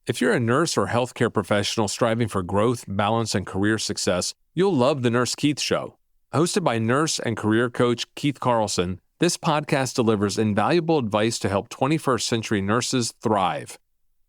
If you're a nurse or healthcare professional striving for growth, balance, and career success, you'll love The Nurse Keith Show. Hosted by nurse and career coach Keith Carlson, this podcast delivers invaluable advice to help 21st century nurses thrive.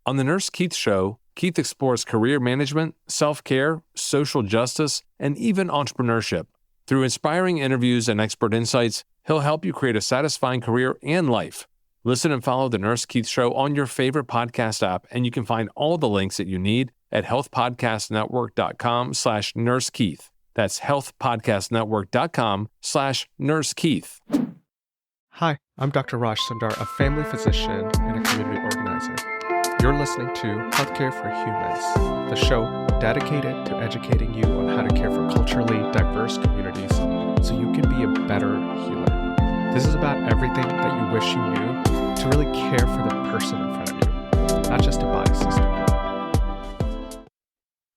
On The Nurse Keith Show, Keith explores career management, self-care, social justice, and even entrepreneurship. Through inspiring interviews and expert insights, he'll help you create a satisfying career and life. Listen and follow The Nurse Keith Show on your favorite podcast app, and you can find all the links that you need at healthpodcastnetwork.com/nursekeith. That's healthpodcastnetwork.com/nursekeith. Hi, I'm Dr. Raj Sundar, a family physician and a community organizer. You're listening to Healthcare for Humans, the show dedicated to educating you on how to care for culturally diverse communities so you can be a better healer. This is about everything that you wish you knew to really care for the person in front of you, not just a body system.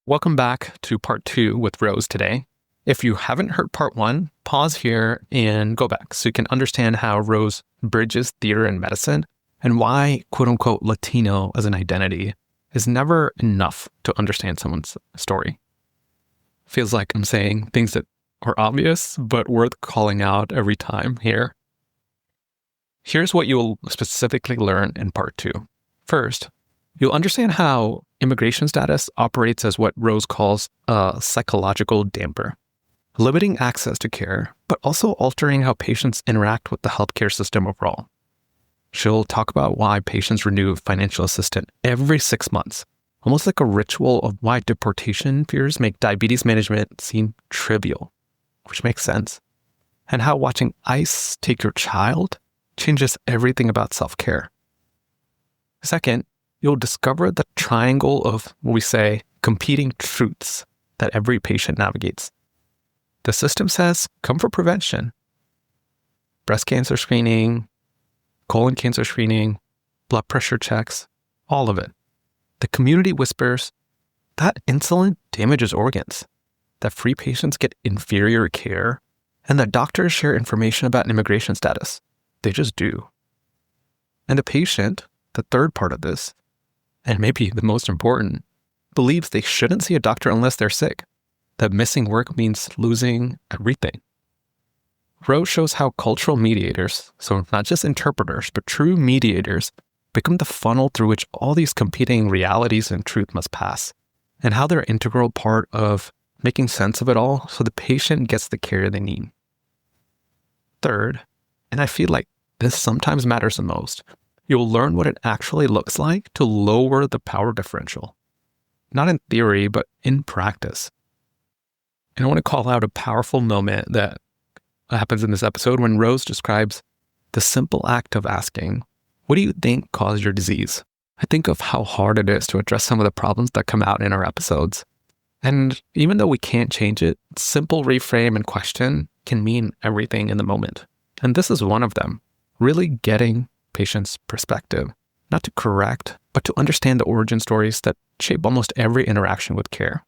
Welcome back to part 2 with Rose today. If you haven't heard part 1, pause here and go back so you can understand how Rose bridges theater and medicine and why quote-unquote Latino as an identity is never enough to understand someone's story. Feels like I'm saying things that are obvious, but worth calling out every time here. Here's what you'll specifically learn in part 2. First, you'll understand how immigration status operates as what Rose calls a psychological damper, limiting access to care, but also altering how patients interact with the healthcare system overall. She'll talk about why patients renew financial assistance every 6 months, almost like a ritual of why deportation fears make diabetes management seem trivial, which makes sense, and how watching ICE take your child changes everything about self-care. Second, you'll discover the triangle of what we say competing truths that every patient navigates. The system says, come for prevention. Breast cancer screening, colon cancer screening, blood pressure checks, all of it. The community whispers, that insulin damages organs, that free patients get inferior care, and that doctors share information about immigration status. They just do. And the patient, the third part of this, and maybe the most important, believes they shouldn't see a doctor unless they're sick, that missing work means losing everything. Rose shows how cultural mediators, so not just interpreters, but true mediators, become the funnel through which all these competing realities and truth must pass, and how they're an integral part of making sense of it all so the patient gets the care they need. Third, and I feel like this sometimes matters the most, you'll learn what it actually looks like to lower the power differential. Not in theory, but in practice. And I want to call out a powerful moment that happens in this episode when Rose describes the simple act of asking, what do you think caused your disease? I think of how hard it is to address some of the problems that come out in our episodes. And even though we can't change it, simple reframe and question can mean everything in the moment. And this is one of them, really getting patients' perspective, not to correct, but to understand the origin stories that shape almost every interaction with care.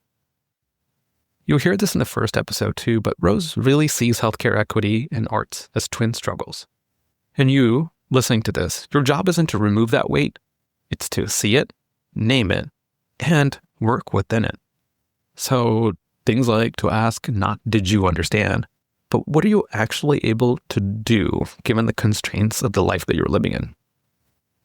You'll hear this in the first episode too, but Rose really sees healthcare equity and arts as twin struggles. And you, listening to this, your job isn't to remove that weight, it's to see it, name it, and work within it. So things like to ask not did you understand, but what are you actually able to do given the constraints of the life that you're living in?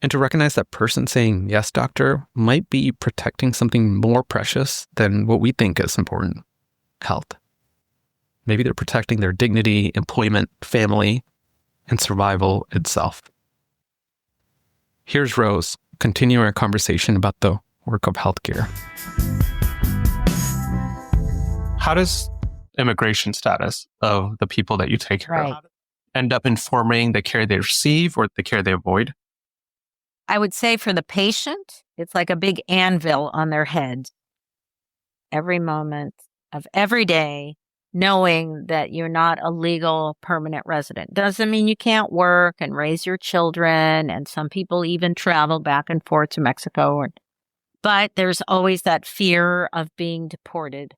And to recognize that person saying, yes, doctor, might be protecting something more precious than what we think is important, health. Maybe they're protecting their dignity, employment, family, and survival itself. Here's Rose continuing our conversation about the work of healthcare. How does immigration status of the people that you take care of end up informing the care they receive or the care they avoid? I would say for the patient, it's like a big anvil on their head. Every moment of every day, knowing that you're not a legal permanent resident. Doesn't mean you can't work and raise your children. And some people even travel back and forth to Mexico. But there's always that fear of being deported,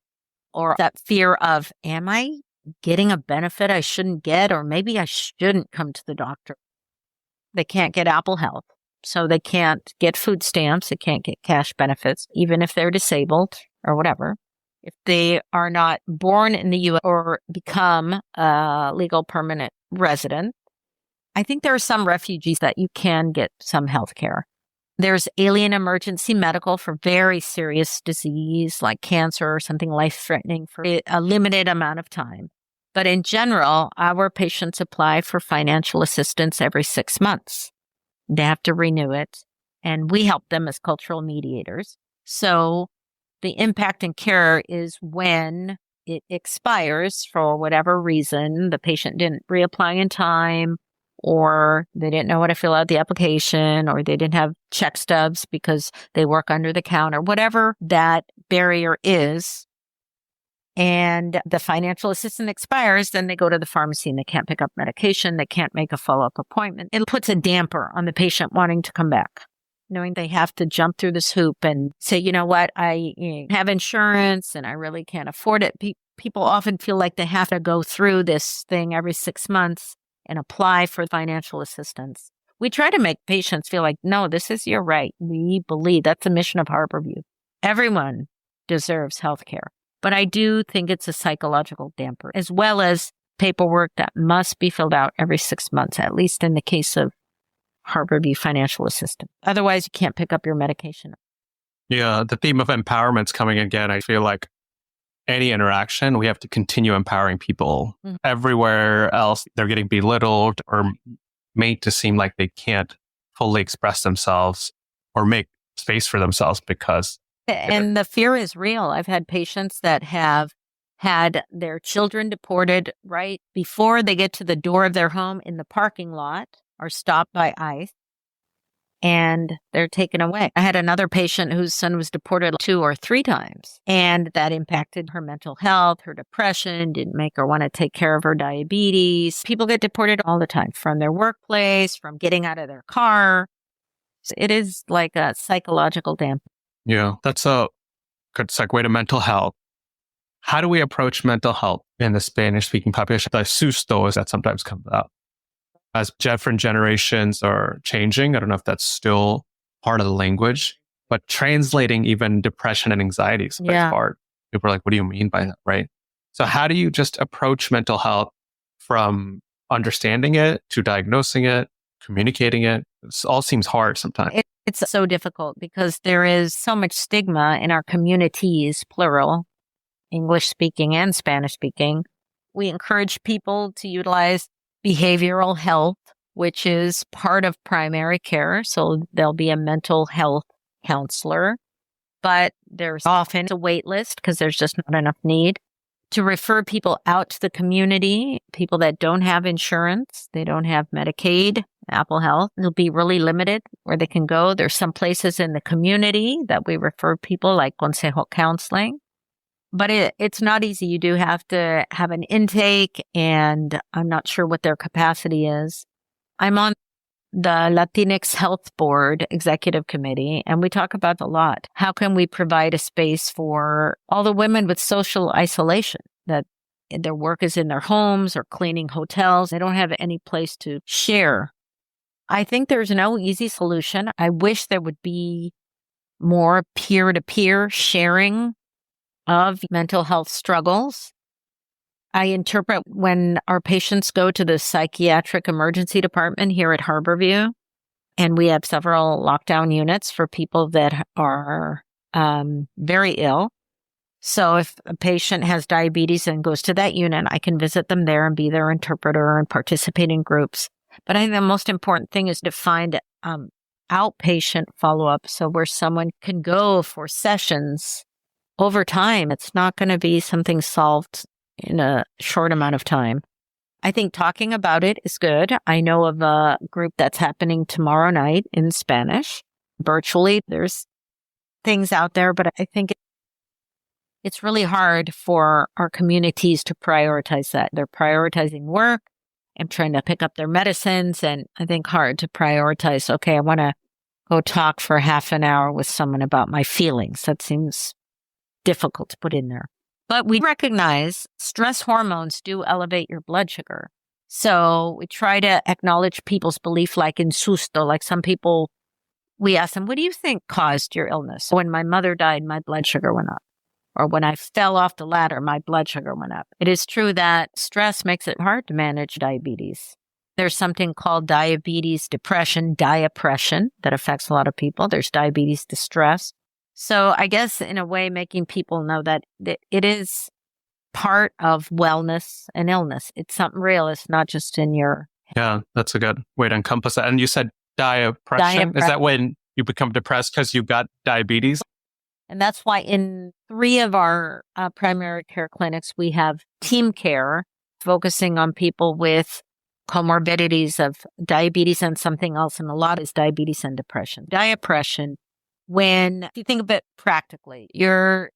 or that fear of, am I getting a benefit I shouldn't get? Or maybe I shouldn't come to the doctor. They can't get Apple Health. So they can't get food stamps. They can't get cash benefits, even if they're disabled or whatever. If they are not born in the U.S. or become a legal permanent resident. I think there are some refugees that you can get some health care. There's alien emergency medical for very serious disease like cancer or something life-threatening for a limited amount of time. But in general, our patients apply for financial assistance every 6 months. They have to renew it, and we help them as cultural mediators. So the impact and care is when it expires for whatever reason. The patient didn't reapply in time, or they didn't know how to fill out the application, or they didn't have check stubs because they work under the counter, whatever that barrier is. And the financial assistance expires, then they go to the pharmacy and they can't pick up medication. They can't make a follow-up appointment. It puts a damper on the patient wanting to come back, knowing they have to jump through this hoop and say, you know what, I have insurance and I really can't afford it. People often feel like they have to go through this thing every 6 months and apply for financial assistance. We try to make patients feel like, no, this is your right. We believe that's the mission of Harborview. Everyone deserves health care. But I do think it's a psychological damper, as well as paperwork that must be filled out every 6 months, at least in the case of Harborview financial assistance. Otherwise, you can't pick up your medication. Yeah, the theme of empowerment's coming again. I feel like any interaction, we have to continue empowering people. Mm-hmm. Everywhere else, they're getting belittled or made to seem like they can't fully express themselves or make space for themselves because... And the fear is real. I've had patients that have had their children deported right before they get to the door of their home in the parking lot or stopped by ICE, and they're taken away. I had another patient whose son was deported 2 or 3 times, and that impacted her mental health, her depression, didn't make her want to take care of her diabetes. People get deported all the time from their workplace, from getting out of their car. So it is like a psychological damper. Yeah, that's a good segue to mental health. How do we approach mental health in the Spanish-speaking population? The susto, as that sometimes comes up. As different generations are changing, I don't know if that's still part of the language, but translating even depression and anxiety is hard. People are like, what do you mean by that, right? So how do you just approach mental health from understanding it to diagnosing it, communicating it? It all seems hard sometimes. It's so difficult because there is so much stigma in our communities, plural, English-speaking and Spanish-speaking. We encourage people to utilize behavioral health, which is part of primary care. So there'll be a mental health counselor, but there's often a wait list because there's just not enough need. To refer people out to the community, people that don't have insurance, they don't have Medicaid, Apple Health, it'll be really limited where they can go. There's some places in the community that we refer people like Consejo Counseling, but it's not easy. You do have to have an intake, and I'm not sure what their capacity is. I'm on the Latinx Health Board Executive Committee, and we talk about a lot. How can we provide a space for all the women with social isolation, that their work is in their homes or cleaning hotels? They don't have any place to share. I think there's no easy solution. I wish there would be more peer-to-peer sharing of mental health struggles. I interpret when our patients go to the psychiatric emergency department here at Harborview, and we have several lockdown units for people that are very ill. So if a patient has diabetes and goes to that unit, I can visit them there and be their interpreter and participate in groups. But I think the most important thing is to find outpatient follow-up, so where someone can go for sessions over time. It's not going to be something solved in a short amount of time. I think talking about it is good. I know of a group that's happening tomorrow night in Spanish, virtually. There's things out there, but I think it's really hard for our communities to prioritize that. They're prioritizing work and trying to pick up their medicines, and I think hard to prioritize, okay, I want to go talk for half an hour with someone about my feelings. That seems difficult to put in there. But we recognize stress hormones do elevate your blood sugar. So we try to acknowledge people's belief, like in susto, like some people we ask them, what do you think caused your illness? When my mother died, my blood sugar went up. Or when I fell off the ladder, my blood sugar went up. It is true that stress makes it hard to manage diabetes. There's something called diabetes depression, diapression, that affects a lot of people. There's diabetes distress. So I guess in a way, making people know that it is part of wellness and illness. It's something real. It's not just in your head. Yeah, that's a good way to encompass that. And you said diapression. Is that when you become depressed because you got diabetes? And that's why in 3 of our primary care clinics, we have team care focusing on people with comorbidities of diabetes and something else. And a lot is diabetes and depression. Diapression, if you think of it practically, you're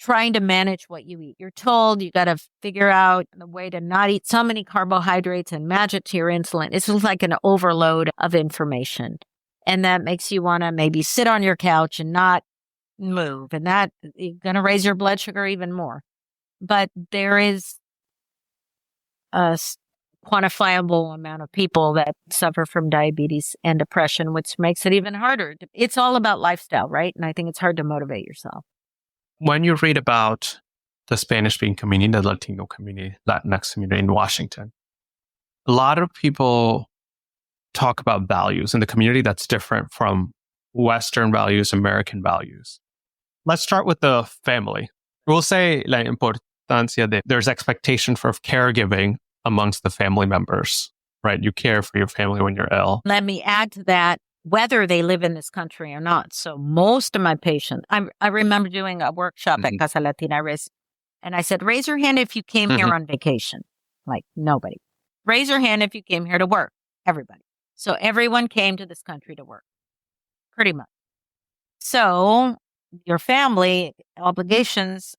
trying to manage what you eat. You're told you got to figure out the way to not eat so many carbohydrates and match it to your insulin. It's just like an overload of information. And that makes you want to maybe sit on your couch and not move. And that you're going to raise your blood sugar even more. But there is a quantifiable amount of people that suffer from diabetes and depression, which makes it even harder. It's all about lifestyle, right? And I think it's hard to motivate yourself. When you read about the Spanish-speaking community, the Latino community, Latinx community in Washington, a lot of people talk about values in the community that's different from Western values, American values. Let's start with the family. We'll say la importancia de there's expectation for caregiving amongst the family members, right? You care for your family when you're ill. Let me add to that, whether they live in this country or not. So most of my patients, I remember doing a workshop at Casa Latina, and I said, raise your hand if you came here on vacation. Like nobody. Raise your hand if you came here to work. Everybody. So everyone came to this country to work, pretty much. So your family obligations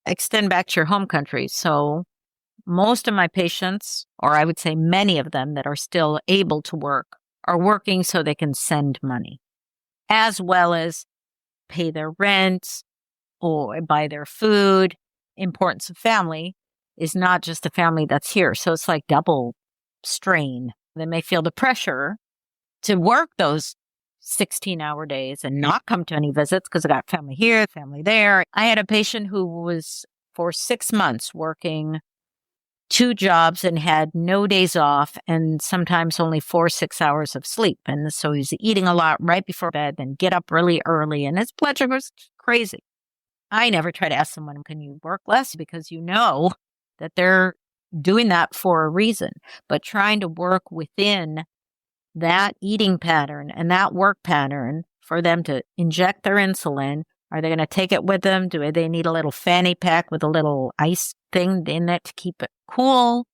extend back to your home country. So most of my patients, or I would say many of them that are still able to work, are working so they can send money, as well as pay their rent or buy their food. Importance of family is not just the family that's here. So it's like double strain. They may feel the pressure to work those 16-hour days and not come to any visits because I got family here, family there. I had a patient who was for 6 months working 2 jobs and had no days off and sometimes only 4 6 hours of sleep. And so he's eating a lot right before bed and get up really early and his blood sugar was crazy. I never try to ask someone, can you work less? Because you know that they're doing that for a reason. But trying to work within that eating pattern and that work pattern for them to inject their insulin. Are they going to take it with them? Do they need a little fanny pack with a little ice thing in it to keep it cool?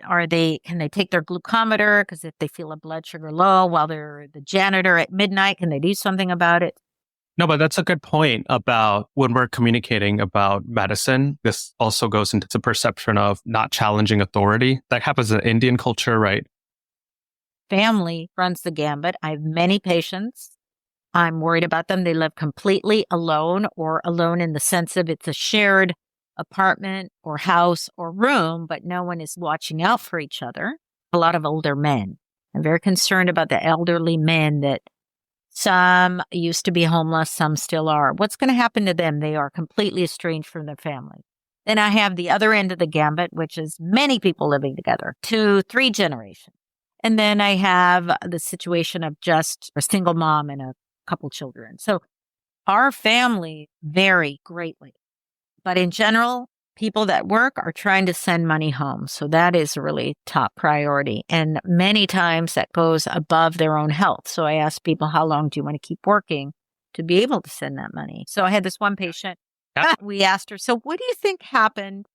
Can they take their glucometer? Because if they feel a blood sugar low while they're the janitor at midnight, can they do something about it? No, but that's a good point about when we're communicating about medicine. This also goes into the perception of not challenging authority. That happens in Indian culture, right? Family runs the gambit. I have many patients. I'm worried about them. They live completely alone or alone in the sense of it's a shared apartment or house or room, but no one is watching out for each other. A lot of older men. I'm very concerned about the elderly men that some used to be homeless, some still are. What's going to happen to them? They are completely estranged from their family. Then I have the other end of the gambit, which is many people living together, 2, 3 generations. And then I have the situation of just a single mom and a couple children. So our family vary greatly. But in general, people that work are trying to send money home. So that is a really top priority. And many times that goes above their own health. So I ask people, how long do you want to keep working to be able to send that money? So I had this one patient. We asked her, so what do you think happened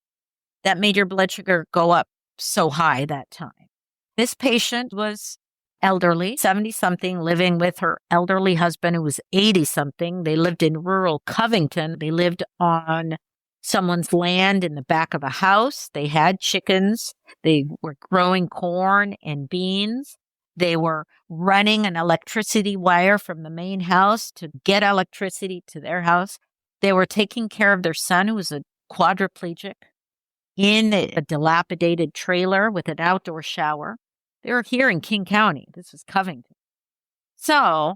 that made your blood sugar go up so high that time? This patient was elderly, 70-something, living with her elderly husband who was 80-something. They lived in rural Covington. They lived on someone's land in the back of a house. They had chickens. They were growing corn and beans. They were running an electricity wire from the main house to get electricity to their house. They were taking care of their son, who was a quadriplegic, in a dilapidated trailer with an outdoor shower. They were here in King County. This was Covington. So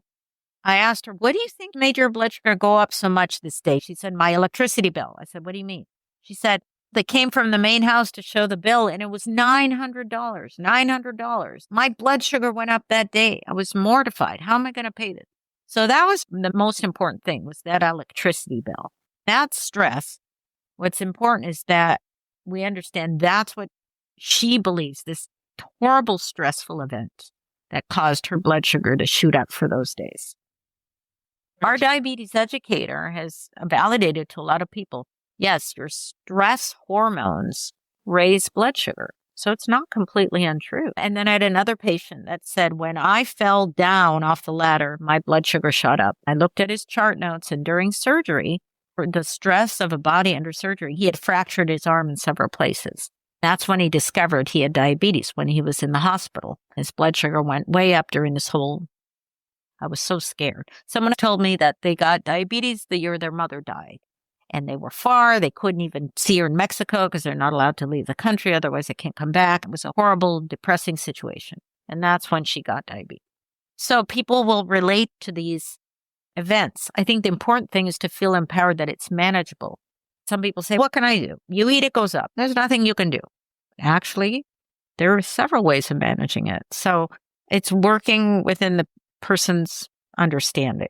I asked her, what do you think made your blood sugar go up so much this day? She said, my electricity bill. I said, what do you mean? She said, they came from the main house to show the bill and it was $900. $900. My blood sugar went up that day. I was mortified. How am I going to pay this? So that was the most important thing, was that electricity bill. That's stress. What's important is that we understand that's what she believes, this horrible, stressful event that caused her blood sugar to shoot up for those days. Our diabetes educator has validated to a lot of people, yes, your stress hormones raise blood sugar. So it's not completely untrue. And then I had another patient that said, when I fell down off the ladder, my blood sugar shot up. I looked at his chart notes, and during surgery, for the stress of a body under surgery, he had fractured his arm in several places. That's when he discovered he had diabetes, when he was in the hospital. His blood sugar went way up during this whole. I was so scared. Someone told me that they got diabetes the year their mother died. And they were far. They couldn't even see her in Mexico because they're not allowed to leave the country. Otherwise, they can't come back. It was a horrible, depressing situation. And that's when she got diabetes. So people will relate to these events. I think the important thing is to feel empowered that it's manageable. Some people say, what can I do? You eat, it goes up. There's nothing you can do. Actually, there are several ways of managing it. So it's working within the person's understanding.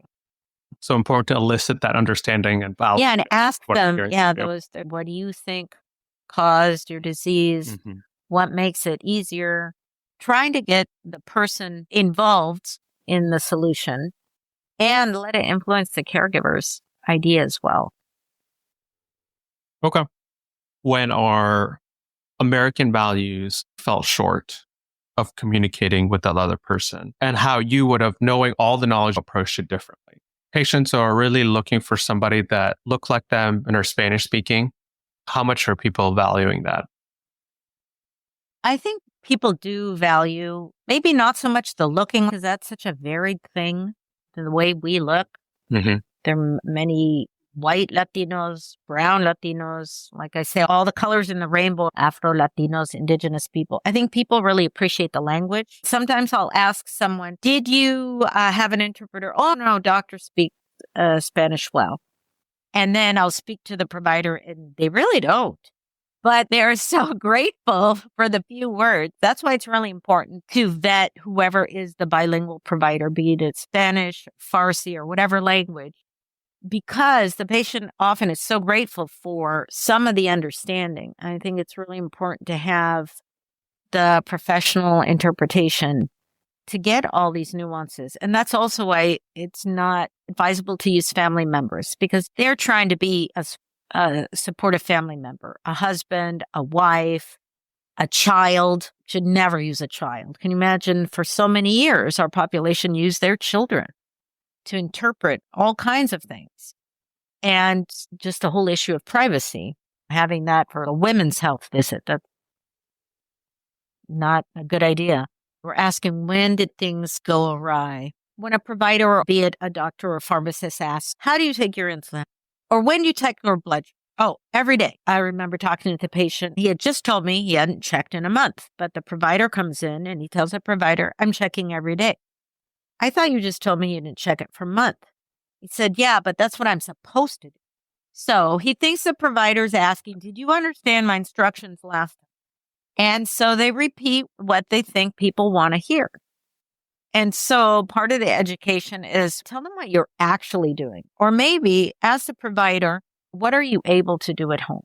So important to elicit that understanding and value. Yeah, and ask them, what do you think caused your disease? Mm-hmm. What makes it easier? Trying to get the person involved in the solution and let it influence the caregiver's idea as well. Okay. When our American values fell short of communicating with that other person, and how you would have, knowing all the knowledge, approached it differently. Patients are really looking for somebody that look like them and are Spanish speaking. How much are people valuing that? I think people do value, maybe not so much the looking, because that's such a varied thing, the way we look. Mm-hmm. There are many white Latinos, brown Latinos, like I say, all the colors in the rainbow, Afro Latinos, indigenous people. I think people really appreciate the language. Sometimes I'll ask someone, did you have an interpreter? Oh, no, doctor speaks Spanish well. And then I'll speak to the provider and they really don't. But they're so grateful for the few words. That's why it's really important to vet whoever is the bilingual provider, be it Spanish, Farsi, or whatever language. Because the patient often is so grateful for some of the understanding. I think it's really important to have the professional interpretation to get all these nuances. And that's also why it's not advisable to use family members, because they're trying to be a supportive family member, a husband, a wife, a child. Should never use a child. Can you imagine, for so many years, our population used their children to interpret all kinds of things. And just the whole issue of privacy, having that for a women's health visit, that's not a good idea. We're asking, when did things go awry? When a provider, be it a doctor or a pharmacist, asks, how do you take your insulin? Or when do you take your blood? Oh, every day. I remember talking to the patient. He had just told me he hadn't checked in a month, but the provider comes in and he tells the provider, I'm checking every day. I thought you just told me you didn't check it for a month. He said, yeah, but that's what I'm supposed to do. So he thinks the provider's asking, did you understand my instructions last time? And so they repeat what they think people want to hear. And so part of the education is tell them what you're actually doing. Or maybe ask the provider, what are you able to do at home?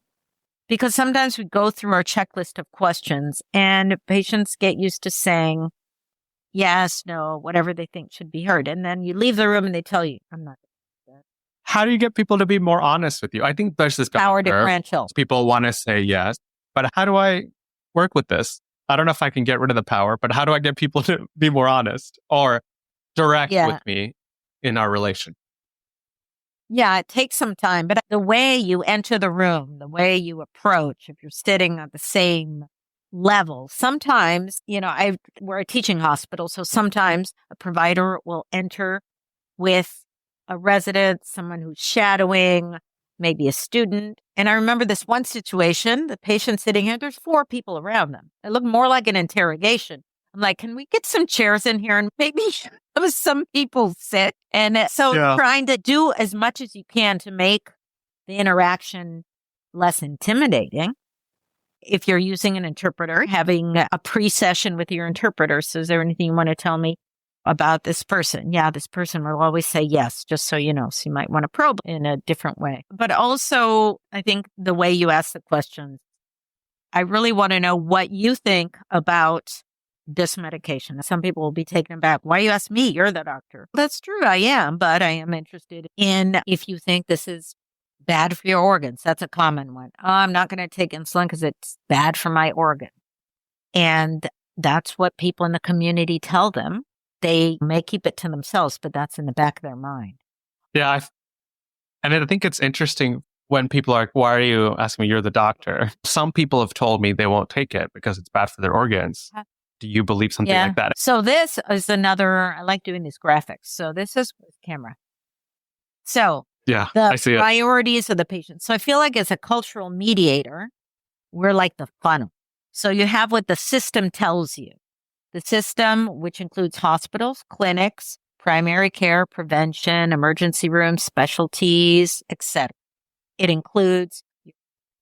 Because sometimes we go through our checklist of questions and patients get used to saying, yes, no, whatever they think should be heard. And then you leave the room and they tell you, I'm not. How do you get people to be more honest with you? I think there's this power differential. People want to say yes, but how do I work with this? I don't know if I can get rid of the power, but how do I get people to be more honest or direct with me in our relation? Yeah, it takes some time, but the way you enter the room, the way you approach, if you're sitting at the same level, sometimes, we're a teaching hospital, so sometimes a provider will enter with a resident, someone who's shadowing, maybe a student. And I remember this one situation, the patient sitting here, there's 4 people around them. It looked more like an interrogation. I'm like, can we get some chairs in here and maybe have some people sit? And so trying to do as much as you can to make the interaction less intimidating. If you're using an interpreter, having a pre-session with your interpreter. So is there anything you want to tell me about this person? Yeah, this person will always say yes, just so you know. So you might want to probe in a different way. But also, I think the way you ask the questions, I really want to know what you think about this medication. Some people will be taken aback. Why you ask me? You're the doctor. That's true. I am, but I am interested in if you think this is bad for your organs. That's a common one. Oh, I'm not going to take insulin because it's bad for my organ. And that's what people in the community tell them. They may keep it to themselves, but that's in the back of their mind. Yeah. And I think it's interesting when people are like, why are you asking me? You're the doctor. Some people have told me they won't take it because it's bad for their organs. Do you believe something like that? So this is another, I like doing these graphics. So this is with camera. So I see priorities of the patient. So I feel like as a cultural mediator, we're like the funnel. So you have what the system tells you. The system, which includes hospitals, clinics, primary care, prevention, emergency rooms, specialties, etc. It includes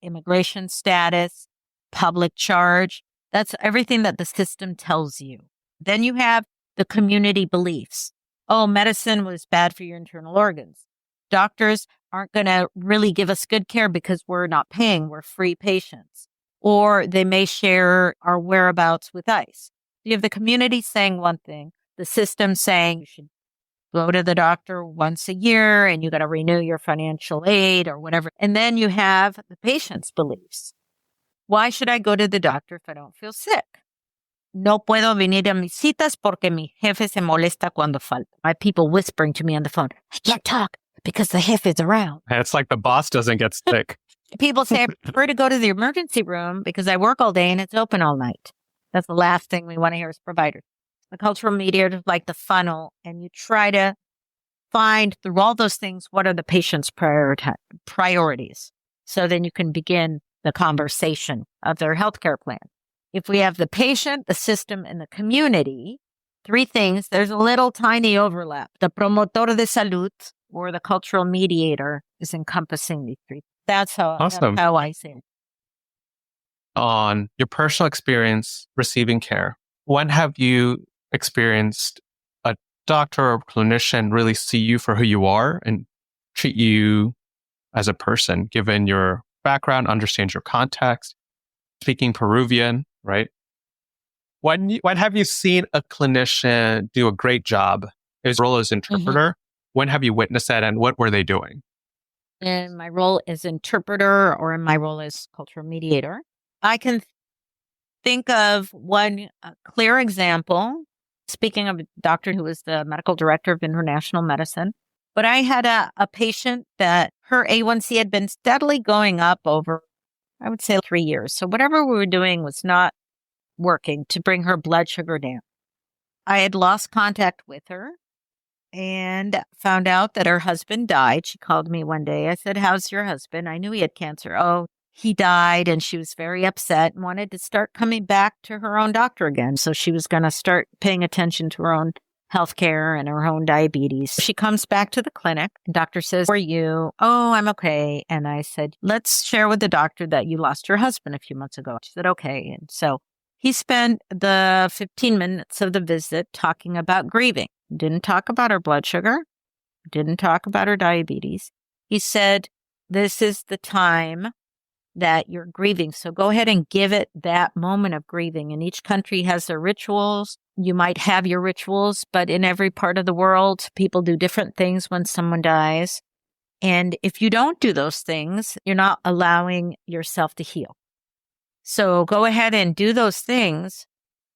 immigration status, public charge. That's everything that the system tells you. Then you have the community beliefs. Oh, medicine was bad for your internal organs. Doctors aren't going to really give us good care because we're not paying. We're free patients. Or they may share our whereabouts with ICE. You have the community saying one thing, the system saying you should go to the doctor once a year and you got to renew your financial aid or whatever. And then you have the patient's beliefs. Why should I go to the doctor if I don't feel sick? No puedo venir a mis citas porque mi jefe se molesta cuando falta. My people whispering to me on the phone, I can't talk because the jefe is around. It's like the boss doesn't get sick. People say, I prefer to go to the emergency room because I work all day and it's open all night. That's the last thing we want to hear as providers. The cultural mediator is like the funnel, and you try to find through all those things, what are the patient's priorities? So then you can begin the conversation of their healthcare plan. If we have the patient, the system, and the community, three things, there's a little tiny overlap. The promotor de salud or the cultural mediator is encompassing these three. That's how I see it. On your personal experience receiving care, when have you experienced a doctor or clinician really see you for who you are and treat you as a person, given your background, understand your context, speaking Peruvian, right? When have you seen a clinician do a great job, his role as interpreter? When have you witnessed that, and what were they doing? In my role as interpreter or in my role as cultural mediator, I can think of one clear example. Speaking of a doctor who was the medical director of international medicine, but I had a patient that her A1C had been steadily going up over, I would say, 3 years. So whatever we were doing was not working to bring her blood sugar down. I had lost contact with her and found out that her husband died. She called me one day. I said, how's your husband? I knew he had cancer. Oh, he died, and she was very upset and wanted to start coming back to her own doctor again. So she was going to start paying attention to her own health care and her own diabetes. She comes back to the clinic. The doctor says, how are you? Oh, I'm okay. And I said, let's share with the doctor that you lost your husband a few months ago. She said, okay. And so he spent the 15 minutes of the visit talking about grieving. Didn't talk about her blood sugar. Didn't talk about her diabetes. He said, this is the time that you're grieving. So go ahead and give it that moment of grieving. And each country has their rituals. You might have your rituals, but in every part of the world, people do different things when someone dies. And if you don't do those things, you're not allowing yourself to heal. So go ahead and do those things,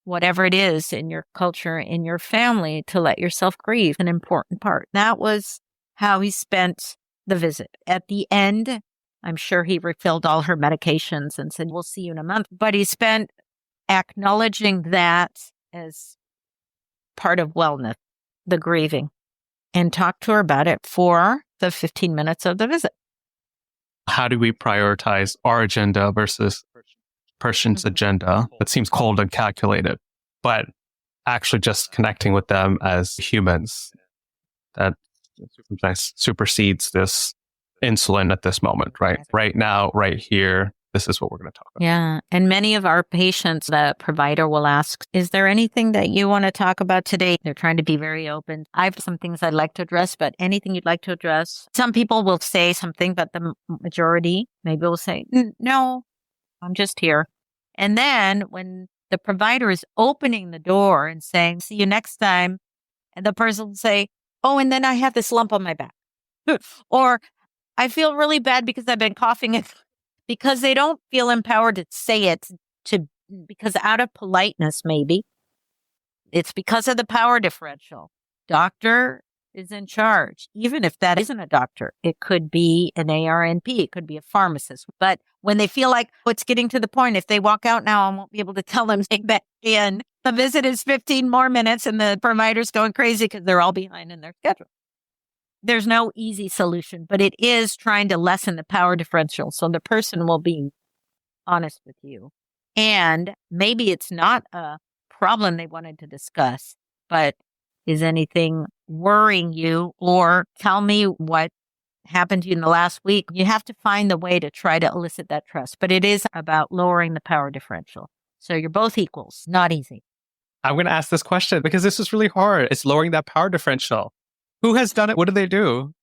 whatever it is in your culture, in your family, to let yourself grieve, an important part. That was how he spent the visit. At the end, I'm sure he refilled all her medications and said, we'll see you in a month. But he spent acknowledging that as part of wellness, the grieving, and talked to her about it for the 15 minutes of the visit. How do we prioritize our agenda versus person's agenda? That seems cold and calculated. But actually just connecting with them as humans that supersedes this insulin at this moment, right? Right now, right here, this is what we're going to talk about. Yeah. And many of our patients, the provider will ask, is there anything that you want to talk about today? They're trying to be very open. I have some things I'd like to address, but anything you'd like to address? Some people will say something, but the majority maybe will say, no, I'm just here. And then when the provider is opening the door and saying, see you next time, and the person will say, oh, and then I have this lump on my back. Or I feel really bad because I've been coughing. Because they don't feel empowered to say it because out of politeness, maybe it's because of the power differential. Doctor is in charge. Even if that isn't a doctor, it could be an ARNP. It could be a pharmacist. But when they feel like it's getting to the point, if they walk out now, I won't be able to tell them to back in. The visit is 15 more minutes and the provider's going crazy because they're all behind in their schedule. There's no easy solution, but it is trying to lessen the power differential so the person will be honest with you. And maybe it's not a problem they wanted to discuss, but is anything worrying you? Or tell me what happened to you in the last week. You have to find the way to try to elicit that trust, but it is about lowering the power differential. So you're both equals, not easy. I'm going to ask this question because this is really hard. It's lowering that power differential. Who has done it? What do they do?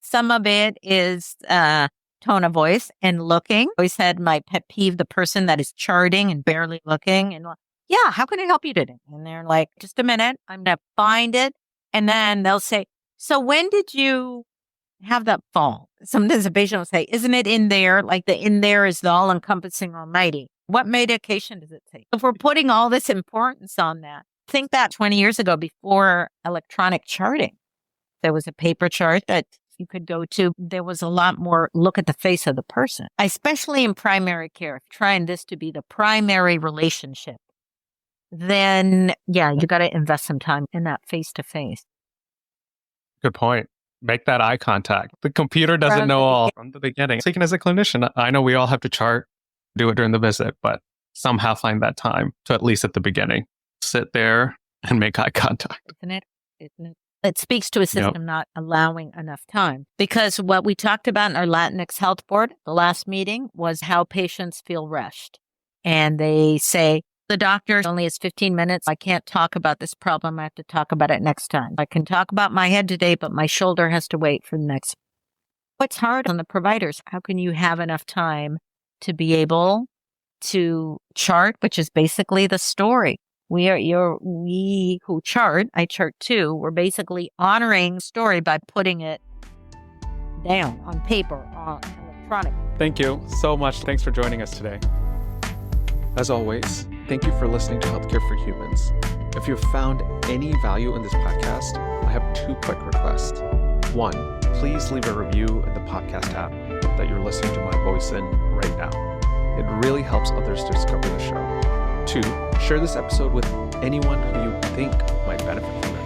Some of it is tone of voice and looking. I always had my pet peeve, the person that is charting and barely looking. And yeah, how can I help you today? And they're like, just a minute, I'm going to find it. And then they'll say, so when did you have that fall? Sometimes a patient will say, isn't it in there? Like the in there is the all-encompassing almighty. What medication does it take? If we're putting all this importance on that, think that 20 years ago before electronic charting, there was a paper chart that you could go to. There was a lot more look at the face of the person, especially in primary care. Trying this to be the primary relationship, then yeah, you got to invest some time in that face to face. Good point. Make that eye contact. The computer doesn't know all from the beginning. Taken as a clinician, I know we all have to chart, do it during the visit, but somehow find that time to at least at the beginning, sit there and make eye contact. Isn't it? It speaks to a system not allowing enough time. Because what we talked about in our Latinx Health Board, the last meeting, was how patients feel rushed. And they say, the doctor only has 15 minutes. I can't talk about this problem. I have to talk about it next time. I can talk about my head today, but my shoulder has to wait for the next. What's hard on the providers? How can you have enough time to be able to chart, which is basically the story? We who chart, I chart too, we're basically honoring story by putting it down on paper, on electronic. Thank you so much. Thanks for joining us today. As always, thank you for listening to Healthcare for Humans. If you've found any value in this podcast, I have two quick requests. One, please leave a review in the podcast app that you're listening to my voice in right now. It really helps others discover the show. Two, share this episode with anyone who you think might benefit from it.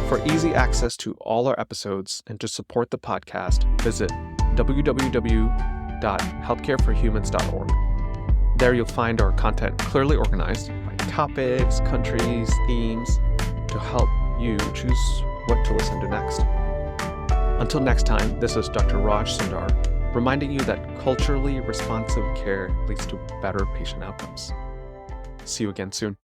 For easy access to all our episodes and to support the podcast, visit www.healthcareforhumans.org. There you'll find our content clearly organized by topics, countries, themes, to help you choose what to listen to next. Until next time, this is Dr. Raj Sundar, reminding you that culturally responsive care leads to better patient outcomes. See you again soon.